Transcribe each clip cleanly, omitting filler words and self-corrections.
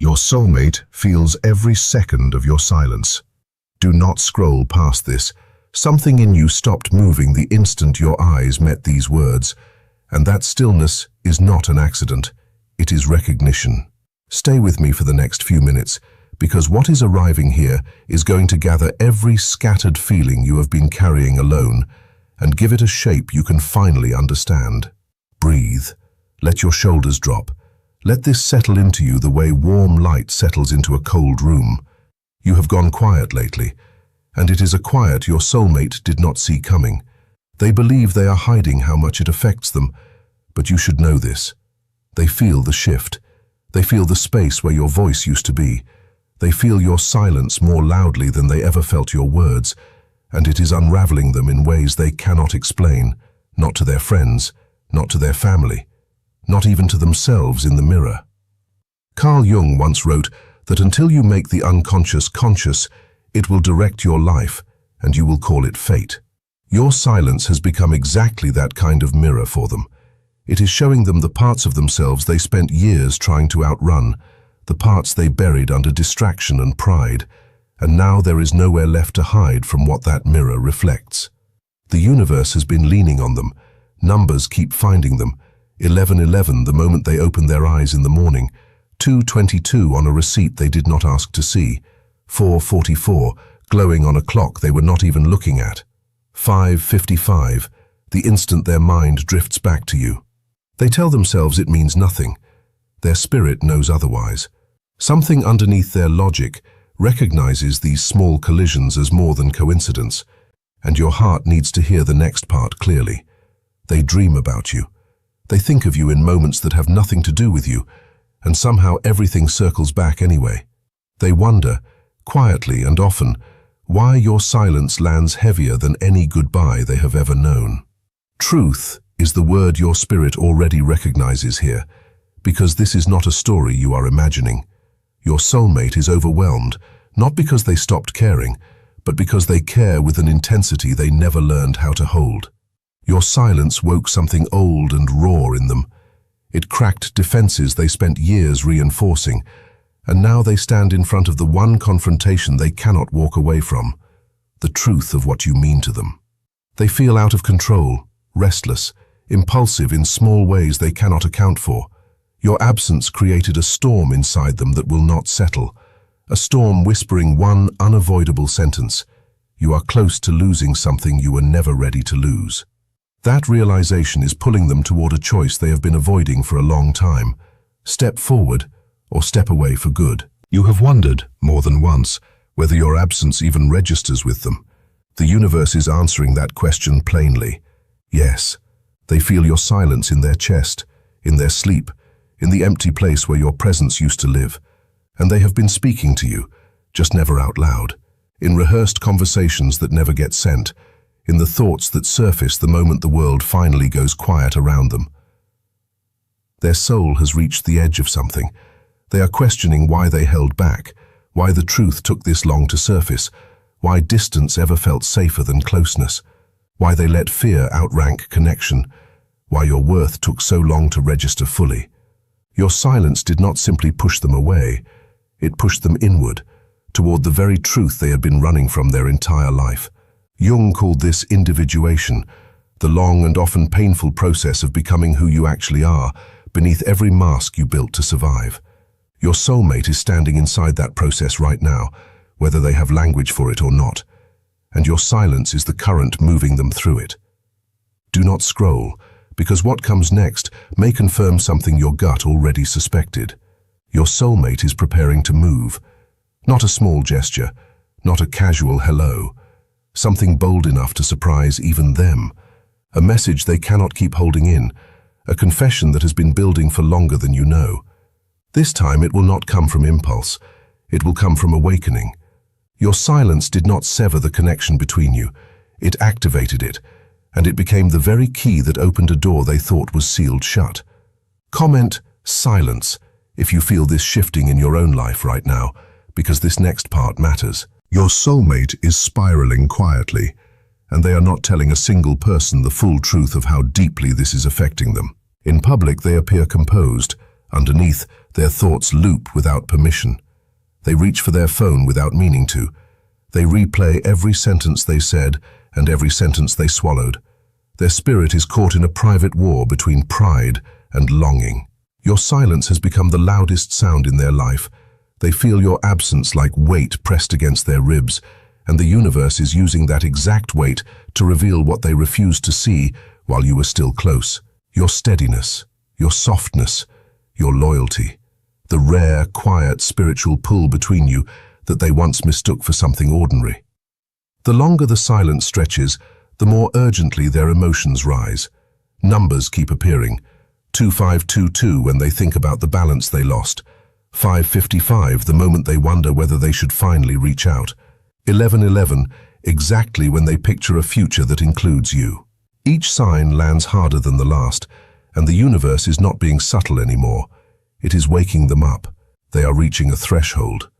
Your soulmate feels every second of your silence. Do not scroll past this. Something in you stopped moving the instant your eyes met these words, and that stillness is not an accident. It is recognition. Stay with me for the next few minutes, because what is arriving here is going to gather every scattered feeling you have been carrying alone and give it a shape you can finally understand. Breathe. Let your shoulders drop. Let this settle into you the way warm light settles into a cold room. You have gone quiet lately, and it is a quiet your soulmate did not see coming. They believe they are hiding how much it affects them, but you should know this. They feel the shift. They feel the space where your voice used to be. They feel your silence more loudly than they ever felt your words, and it is unraveling them in ways they cannot explain, not to their friends, not to their family, not even to themselves in the mirror. Carl Jung once wrote that until you make the unconscious conscious, it will direct your life, and you will call it fate. Your silence has become exactly that kind of mirror for them. It is showing them the parts of themselves they spent years trying to outrun, the parts they buried under distraction and pride, and now there is nowhere left to hide from what that mirror reflects. The universe has been leaning on them. Numbers keep finding them. 11:11 the moment they open their eyes in the morning, 2:22 on a receipt they did not ask to see, 4:44 glowing on a clock they were not even looking at, 5:55 the instant their mind drifts back to you. They tell themselves it means nothing. Their spirit knows otherwise. Something underneath their logic recognizes these small collisions as more than coincidence, and your heart needs to hear the next part clearly. They dream about you. They think of you in moments that have nothing to do with you, and somehow everything circles back anyway. They wonder, quietly and often, why your silence lands heavier than any goodbye they have ever known. Truth is the word your spirit already recognizes here, because this is not a story you are imagining. Your soulmate is overwhelmed, not because they stopped caring, but because they care with an intensity they never learned how to hold. Your silence woke something old and raw in them. It cracked defenses they spent years reinforcing, and now they stand in front of the one confrontation they cannot walk away from, the truth of what you mean to them. They feel out of control, restless, impulsive in small ways they cannot account for. Your absence created a storm inside them that will not settle, a storm whispering one unavoidable sentence: you are close to losing something you were never ready to lose. That realization is pulling them toward a choice they have been avoiding for a long time: step forward or step away for good. You have wondered, more than once, whether your absence even registers with them. The universe is answering that question plainly. Yes, they feel your silence in their chest, in their sleep, in the empty place where your presence used to live. And they have been speaking to you, just never out loud, in rehearsed conversations that never get sent, in the thoughts that surface the moment the world finally goes quiet around them. Their soul has reached the edge of something. They are questioning why they held back, why the truth took this long to surface, why distance ever felt safer than closeness, why they let fear outrank connection, why your worth took so long to register fully. Your silence did not simply push them away, it pushed them inward, toward the very truth they had been running from their entire life. Jung called this individuation, the long and often painful process of becoming who you actually are, beneath every mask you built to survive. Your soulmate is standing inside that process right now, whether they have language for it or not, and your silence is the current moving them through it. Do not scroll, because what comes next may confirm something your gut already suspected. Your soulmate is preparing to move. Not a small gesture, not a casual hello. Something bold enough to surprise even them. A message they cannot keep holding in, a confession that has been building for longer than you know. This time it will not come from impulse. It will come from awakening. Your silence did not sever the connection between you. It activated it, and it became the very key that opened a door they thought was sealed shut. Comment silence if you feel this shifting in your own life right now, because this next part matters. Your soulmate is spiraling quietly, and they are not telling a single person the full truth of how deeply this is affecting them. In public, they appear composed. Underneath, Their thoughts loop without permission. They reach for their phone without meaning to. They replay every sentence they said and every sentence they swallowed. Their spirit is caught in a private war between pride and longing. Your silence has become the loudest sound in their life. They feel your absence like weight pressed against their ribs, and the universe is using that exact weight to reveal what they refused to see while you were still close. Your steadiness, your softness, your loyalty. The rare, quiet, spiritual pull between you that they once mistook for something ordinary. The longer the silence stretches, the more urgently their emotions rise. Numbers keep appearing. 2522 when they think about the balance they lost. 555 the moment they wonder whether they should finally reach out. 1111 exactly when they picture a future that includes you. Each sign lands harder than the last, and the universe is not being subtle anymore. It is waking them up. They are reaching a threshold.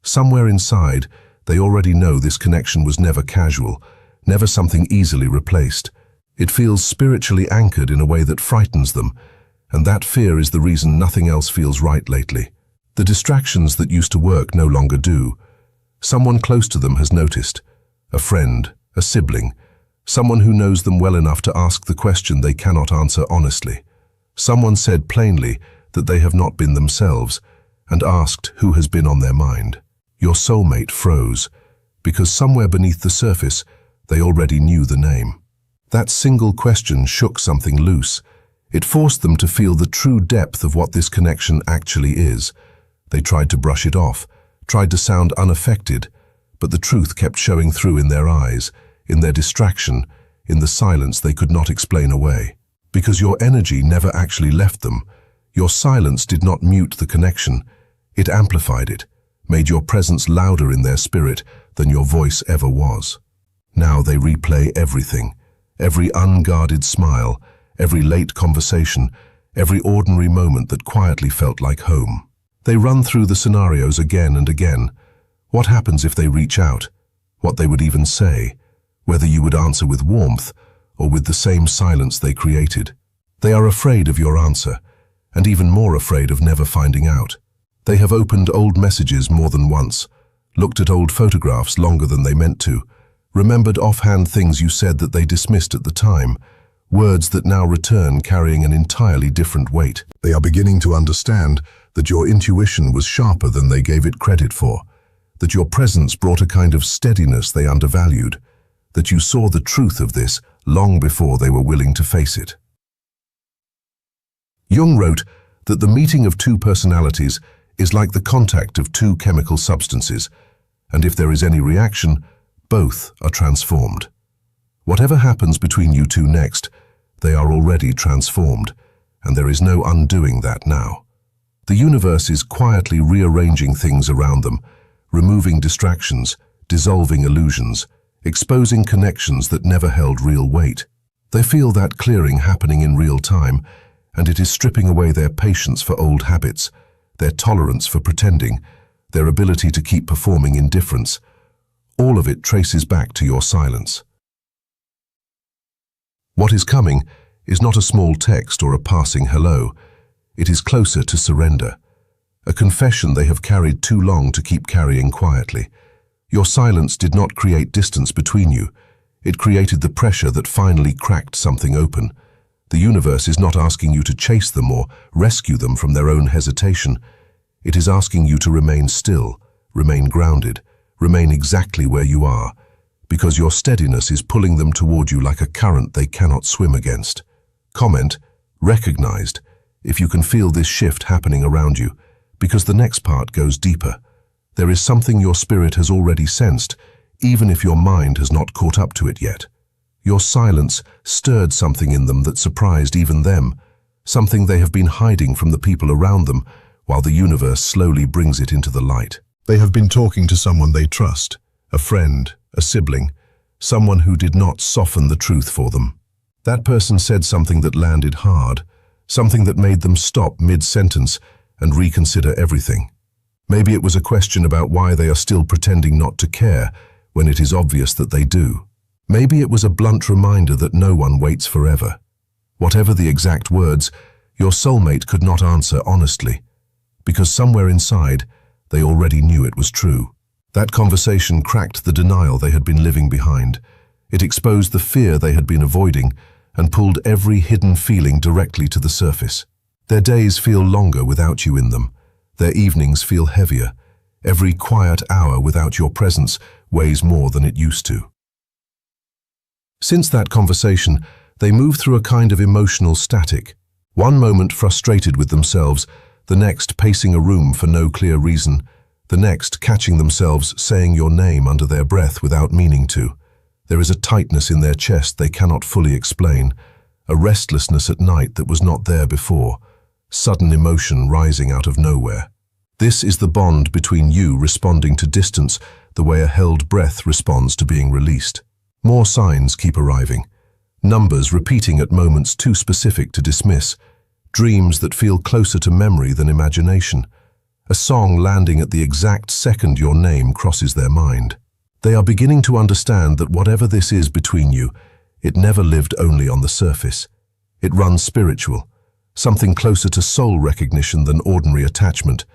Somewhere inside, they already know this connection was never casual, never something easily replaced. It feels spiritually anchored in a way that frightens them, and that fear is the reason nothing else feels right lately. The distractions that used to work no longer do. Someone close to them has noticed. A friend, a sibling, someone who knows them well enough to ask the question they cannot answer honestly. Someone said plainly that they have not been themselves, and asked who has been on their mind. Your soulmate froze, because somewhere beneath the surface, they already knew the name. That single question shook something loose. It forced them to feel the true depth of what this connection actually is. They tried to brush it off, tried to sound unaffected, but the truth kept showing through in their eyes, in their distraction, in the silence they could not explain away. Because your energy never actually left them, your silence did not mute the connection. It amplified it, made your presence louder in their spirit than your voice ever was. Now they replay everything, every unguarded smile, every late conversation, every ordinary moment that quietly felt like home. They run through the scenarios again and again. What happens if they reach out? What they would even say? Whether you would answer with warmth or with the same silence they created. They are afraid of your answer, and even more afraid of never finding out. They have opened old messages more than once, looked at old photographs longer than they meant to, remembered offhand things you said that they dismissed at the time, words that now return carrying an entirely different weight. They are beginning to understand that your intuition was sharper than they gave it credit for, that your presence brought a kind of steadiness they undervalued, that you saw the truth of this long before they were willing to face it. Jung wrote that the meeting of two personalities is like the contact of two chemical substances, and if there is any reaction, both are transformed. Whatever happens between you two next, they are already transformed, and there is no undoing that now. The universe is quietly rearranging things around them, removing distractions, dissolving illusions, exposing connections that never held real weight. They feel that clearing happening in real time, and it is stripping away their patience for old habits, their tolerance for pretending, their ability to keep performing indifference. All of it traces back to your silence. What is coming is not a small text or a passing hello. It is closer to surrender, a confession they have carried too long to keep carrying quietly. Your silence did not create distance between you. It created the pressure that finally cracked something open. The universe is not asking you to chase them or rescue them from their own hesitation. It is asking you to remain still, remain grounded, remain exactly where you are, because your steadiness is pulling them toward you like a current they cannot swim against. Comment, recognized, if you can feel this shift happening around you, because the next part goes deeper. There is something your spirit has already sensed, even if your mind has not caught up to it yet. Your silence stirred something in them that surprised even them, something they have been hiding from the people around them, while the universe slowly brings it into the light. They have been talking to someone they trust, a friend, a sibling, someone who did not soften the truth for them. That person said something that landed hard, something that made them stop mid-sentence and reconsider everything. Maybe it was a question about why they are still pretending not to care when it is obvious that they do. Maybe it was a blunt reminder that no one waits forever. Whatever the exact words, your soulmate could not answer honestly. because somewhere inside, they already knew it was true. That conversation cracked the denial they had been living behind. It exposed the fear they had been avoiding and pulled every hidden feeling directly to the surface. Their days feel longer without you in them. Their evenings feel heavier. Every quiet hour without your presence weighs more than it used to. Since that conversation, they move through a kind of emotional static. One moment frustrated with themselves, the next pacing a room for no clear reason, the next catching themselves saying your name under their breath without meaning to. There is a tightness in their chest they cannot fully explain, a restlessness at night that was not there before, sudden emotion rising out of nowhere. This is the bond between you responding to distance the way a held breath responds to being released. More signs keep arriving. Numbers repeating at moments too specific to dismiss. Dreams that feel closer to memory than imagination. A song landing at the exact second your name crosses their mind. They are beginning to understand that whatever this is between you, it never lived only on the surface. It runs spiritual, something closer to soul recognition than ordinary attachment,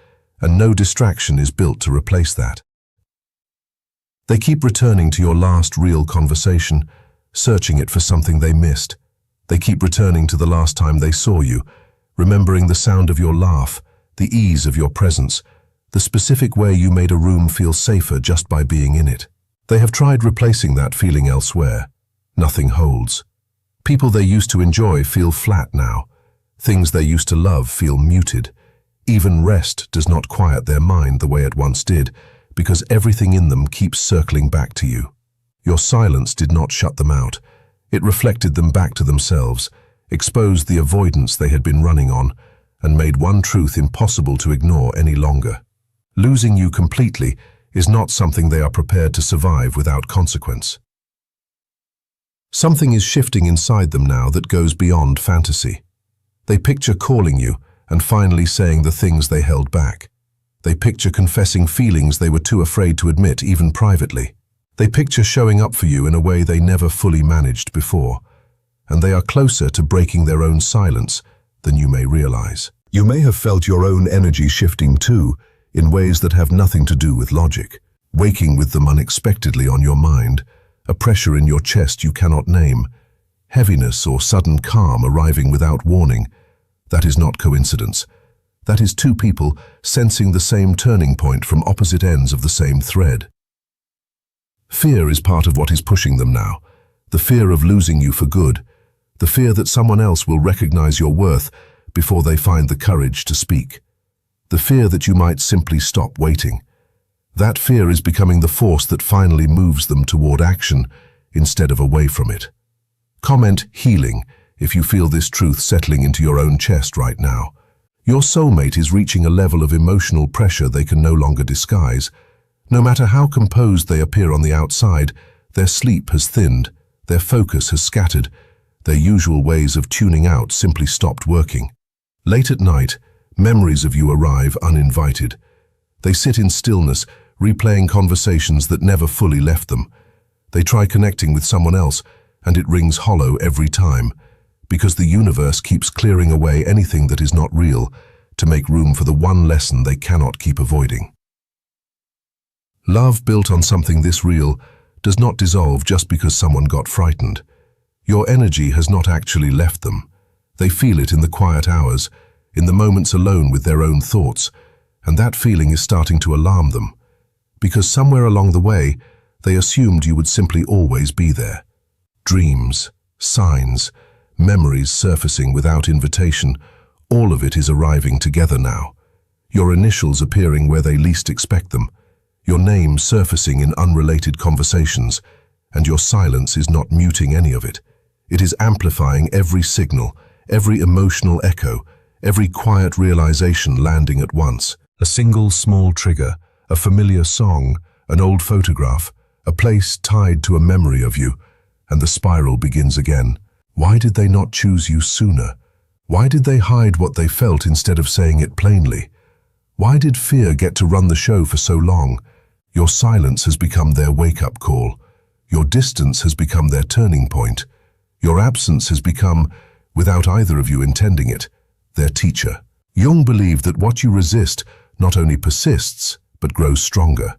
and no distraction is built to replace that. They keep returning to your last real conversation, searching it for something they missed. They keep returning to the last time they saw you, remembering the sound of your laugh, the ease of your presence, the specific way you made a room feel safer just by being in it. They have tried replacing that feeling elsewhere. Nothing holds. People they used to enjoy feel flat now. Things they used to love feel muted. Even rest does not quiet their mind the way it once did, because everything in them keeps circling back to you. Your silence did not shut them out. It reflected them back to themselves, exposed the avoidance they had been running on, and made one truth impossible to ignore any longer. Losing you completely is not something they are prepared to survive without consequence. Something is shifting inside them now that goes beyond fantasy. They picture calling you and finally saying the things they held back. They picture confessing feelings they were too afraid to admit, even privately. They picture showing up for you in a way they never fully managed before. And they are closer to breaking their own silence than you may realize. You may have felt your own energy shifting too, in ways that have nothing to do with logic, waking with them unexpectedly on your mind, a pressure in your chest you cannot name, heaviness or sudden calm arriving without warning. That is not coincidence. That is two people sensing the same turning point from opposite ends of the same thread. Fear is part of what is pushing them now, the fear of losing you for good, the fear that someone else will recognize your worth before they find the courage to speak. The fear that you might simply stop waiting. That fear is becoming the force that finally moves them toward action instead of away from it. Comment healing if you feel this truth settling into your own chest right now. Your soulmate is reaching a level of emotional pressure they can no longer disguise. No matter how composed they appear on the outside, their sleep has thinned, their focus has scattered, their usual ways of tuning out simply stopped working. Late at night, memories of you arrive uninvited. They sit in stillness, replaying conversations that never fully left them. They try connecting with someone else, and it rings hollow every time, because the universe keeps clearing away anything that is not real to make room for the one lesson they cannot keep avoiding. Love built on something this real does not dissolve just because someone got frightened. Your energy has not actually left them. They feel it in the quiet hours, in the moments alone with their own thoughts, and that feeling is starting to alarm them, because somewhere along the way, they assumed you would simply always be there. Dreams, signs, memories surfacing without invitation, all of it is arriving together now. Your initials appearing where they least expect them, your name surfacing in unrelated conversations, and your silence is not muting any of it. It is amplifying every signal, every emotional echo, every quiet realization landing at once. A single small trigger, a familiar song, an old photograph, a place tied to a memory of you, and the spiral begins again. Why did they not choose you sooner? Why did they hide what they felt instead of saying it plainly? Why did fear get to run the show for so long? Your silence has become their wake-up call. Your distance has become their turning point. Your absence has become, without either of you intending it, their teacher. Jung believed that what you resist not only persists, but grows stronger.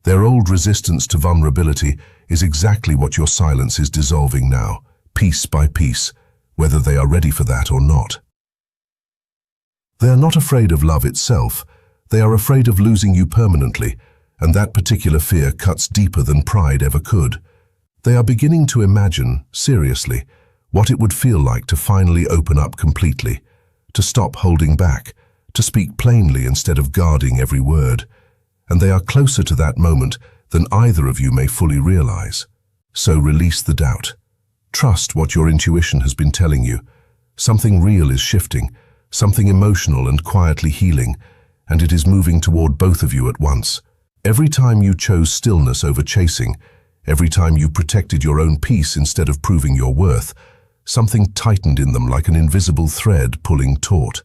Their old resistance to vulnerability is exactly what your silence is dissolving now, piece by piece, whether they are ready for that or not. They are not afraid of love itself. They are afraid of losing you permanently, and that particular fear cuts deeper than pride ever could. They are beginning to imagine, seriously, what it would feel like to finally open up completely, to stop holding back, to speak plainly instead of guarding every word. And they are closer to that moment than either of you may fully realize. So release the doubt. Trust what your intuition has been telling you. Something real is shifting, something emotional and quietly healing, and it is moving toward both of you at once. Every time you chose stillness over chasing, every time you protected your own peace instead of proving your worth, something tightened in them like an invisible thread pulling taut.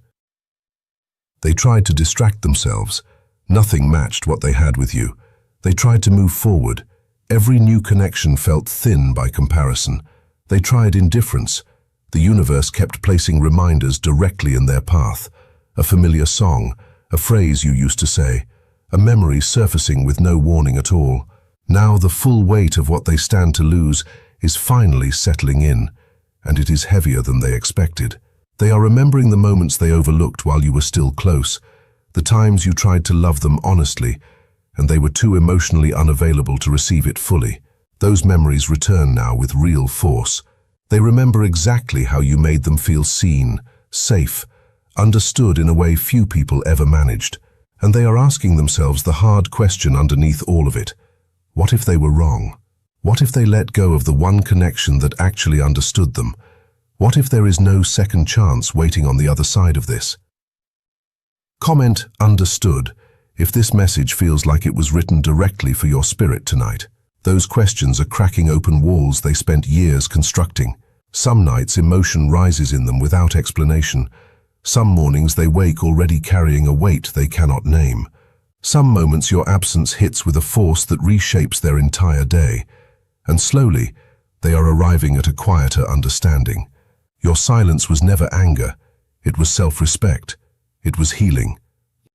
They tried to distract themselves. Nothing matched what they had with you. They tried to move forward. Every new connection felt thin by comparison. They tried indifference. The universe kept placing reminders directly in their path. A familiar song, a phrase you used to say, a memory surfacing with no warning at all. Now the full weight of what they stand to lose is finally settling in, and it is heavier than they expected. They are remembering the moments they overlooked while you were still close, the times you tried to love them honestly, and they were too emotionally unavailable to receive it fully. Those memories return now with real force. They remember exactly how you made them feel seen, safe, understood in a way few people ever managed. And they are asking themselves the hard question underneath all of it. What if they were wrong? What if they let go of the one connection that actually understood them? What if there is no second chance waiting on the other side of this? Comment "understood" if this message feels like it was written directly for your spirit tonight. Those questions are cracking open walls they spent years constructing. Some nights emotion rises in them without explanation. Some mornings they wake already carrying a weight they cannot name. Some moments your absence hits with a force that reshapes their entire day. And slowly, they are arriving at a quieter understanding. Your silence was never anger. It was self-respect. It was healing.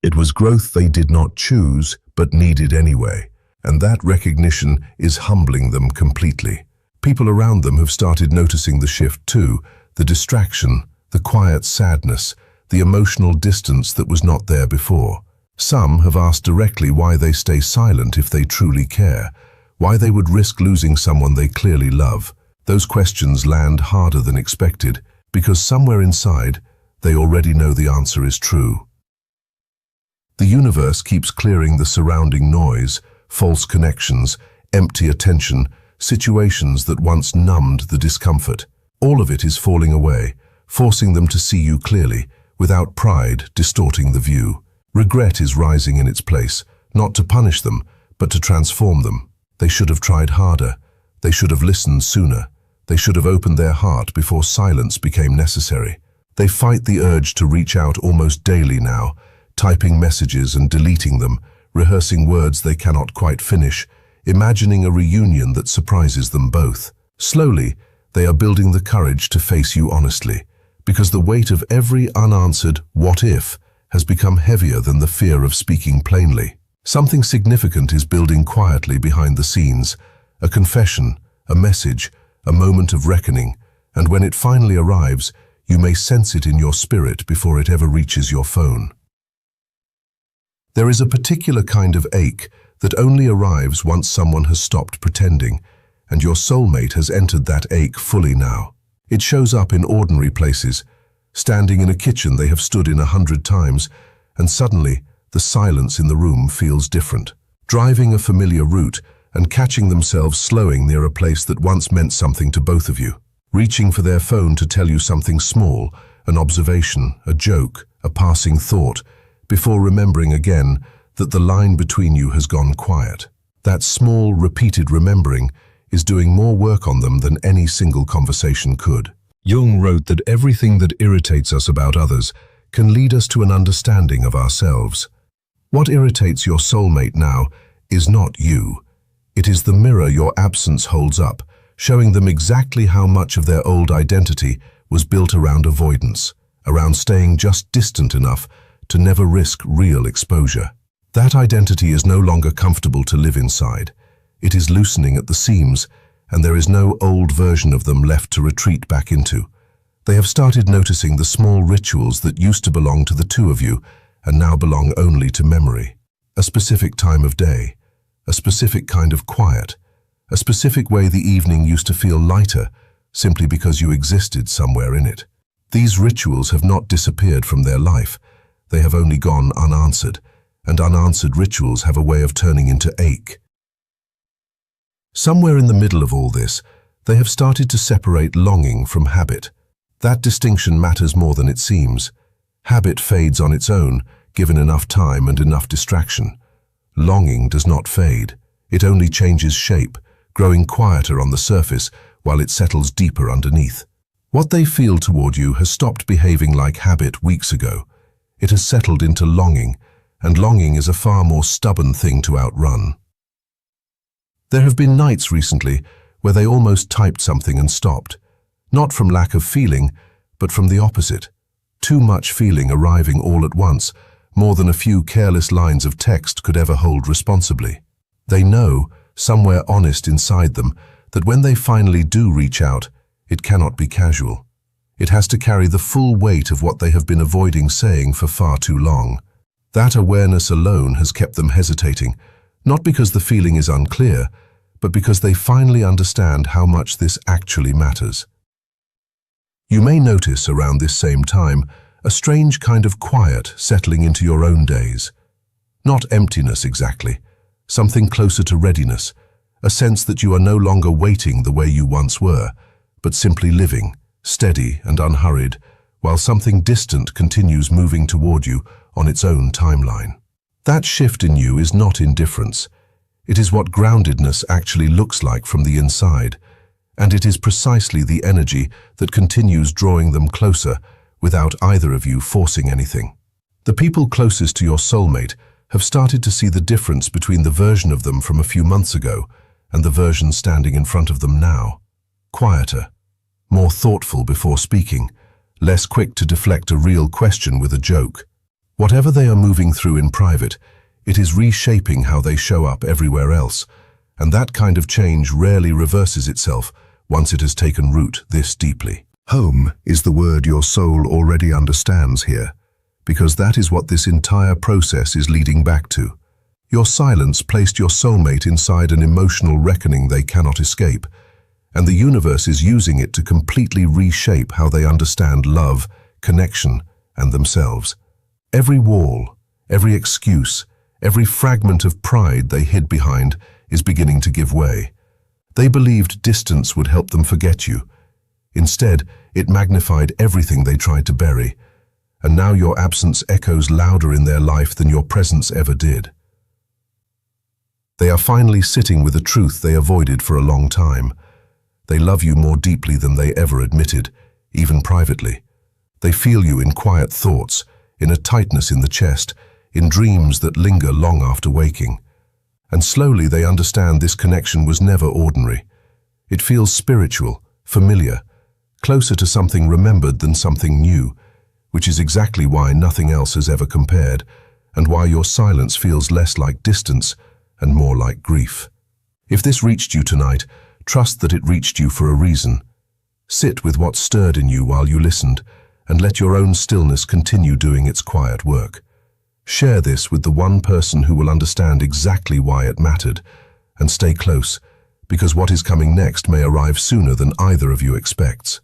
It was growth they did not choose, but needed anyway. And that recognition is humbling them completely. People around them have started noticing the shift too, the distraction, the quiet sadness, the emotional distance that was not there before. Some have asked directly why they stay silent if they truly care, why they would risk losing someone they clearly love. Those questions land harder than expected, because somewhere inside, they already know the answer is true. The universe keeps clearing the surrounding noise, false connections, empty attention, situations that once numbed the discomfort. All of it is falling away, forcing them to see you clearly, without pride distorting the view. Regret is rising in its place, not to punish them, but to transform them. They should have tried harder. They should have listened sooner. They should have opened their heart before silence became necessary. They fight the urge to reach out almost daily now, typing messages and deleting them, rehearsing words they cannot quite finish, imagining a reunion that surprises them both. Slowly, they are building the courage to face you honestly, because the weight of every unanswered "what if" has become heavier than the fear of speaking plainly. Something significant is building quietly behind the scenes, a confession, a message, a moment of reckoning, and when it finally arrives, you may sense it in your spirit before it ever reaches your phone. There is a particular kind of ache that only arrives once someone has stopped pretending, and your soulmate has entered that ache fully now. It shows up in ordinary places, standing in a kitchen they have stood in 100 times, and suddenly, the silence in the room feels different. Driving a familiar route and catching themselves slowing near a place that once meant something to both of you. Reaching for their phone to tell you something small, an observation, a joke, a passing thought, before remembering again that the line between you has gone quiet. That small, repeated remembering is doing more work on them than any single conversation could. Jung wrote that everything that irritates us about others can lead us to an understanding of ourselves. What irritates your soulmate now is not you. It is the mirror your absence holds up, showing them exactly how much of their old identity was built around avoidance, around staying just distant enough to never risk real exposure. That identity is no longer comfortable to live inside. It is loosening at the seams, and there is no old version of them left to retreat back into. They have started noticing the small rituals that used to belong to the two of you and now belong only to memory. A specific time of day, a specific kind of quiet, a specific way the evening used to feel lighter simply because you existed somewhere in it. These rituals have not disappeared from their life. They have only gone unanswered, and unanswered rituals have a way of turning into ache. Somewhere in the middle of all this, they have started to separate longing from habit. That distinction matters more than it seems. Habit fades on its own, given enough time and enough distraction. Longing does not fade. It only changes shape, growing quieter on the surface while it settles deeper underneath. What they feel toward you has stopped behaving like habit weeks ago. It has settled into longing, and longing is a far more stubborn thing to outrun. There have been nights recently where they almost typed something and stopped. Not from lack of feeling, but from the opposite. Too much feeling arriving all at once, more than a few careless lines of text could ever hold responsibly. They know, somewhere honest inside them, that when they finally do reach out, it cannot be casual. It has to carry the full weight of what they have been avoiding saying for far too long. That awareness alone has kept them hesitating, not because the feeling is unclear, but because they finally understand how much this actually matters. You may notice around this same time a strange kind of quiet settling into your own days. Not emptiness exactly, something closer to readiness, a sense that you are no longer waiting the way you once were, but simply living, steady and unhurried, while something distant continues moving toward you on its own timeline. That shift in you is not indifference. It is what groundedness actually looks like from the inside, and it is precisely the energy that continues drawing them closer without either of you forcing anything. The people closest to your soulmate have started to see the difference between the version of them from a few months ago and the version standing in front of them now. Quieter, more thoughtful before speaking, less quick to deflect a real question with a joke. Whatever they are moving through in private, it is reshaping how they show up everywhere else, and that kind of change rarely reverses itself once it has taken root this deeply. Home is the word your soul already understands here, because that is what this entire process is leading back to. Your silence placed your soulmate inside an emotional reckoning they cannot escape, and the universe is using it to completely reshape how they understand love, connection, and themselves. Every wall, every excuse, every fragment of pride they hid behind is beginning to give way. They believed distance would help them forget you. Instead, it magnified everything they tried to bury, and now your absence echoes louder in their life than your presence ever did. They are finally sitting with a truth they avoided for a long time. They love you more deeply than they ever admitted, even privately. They feel you in quiet thoughts, in a tightness in the chest, in dreams that linger long after waking. And slowly they understand this connection was never ordinary. It feels spiritual, familiar, closer to something remembered than something new, which is exactly why nothing else has ever compared, and why your silence feels less like distance and more like grief. If this reached you tonight, trust that it reached you for a reason. Sit with what stirred in you while you listened, and let your own stillness continue doing its quiet work. Share this with the one person who will understand exactly why it mattered, and stay close, because what is coming next may arrive sooner than either of you expects.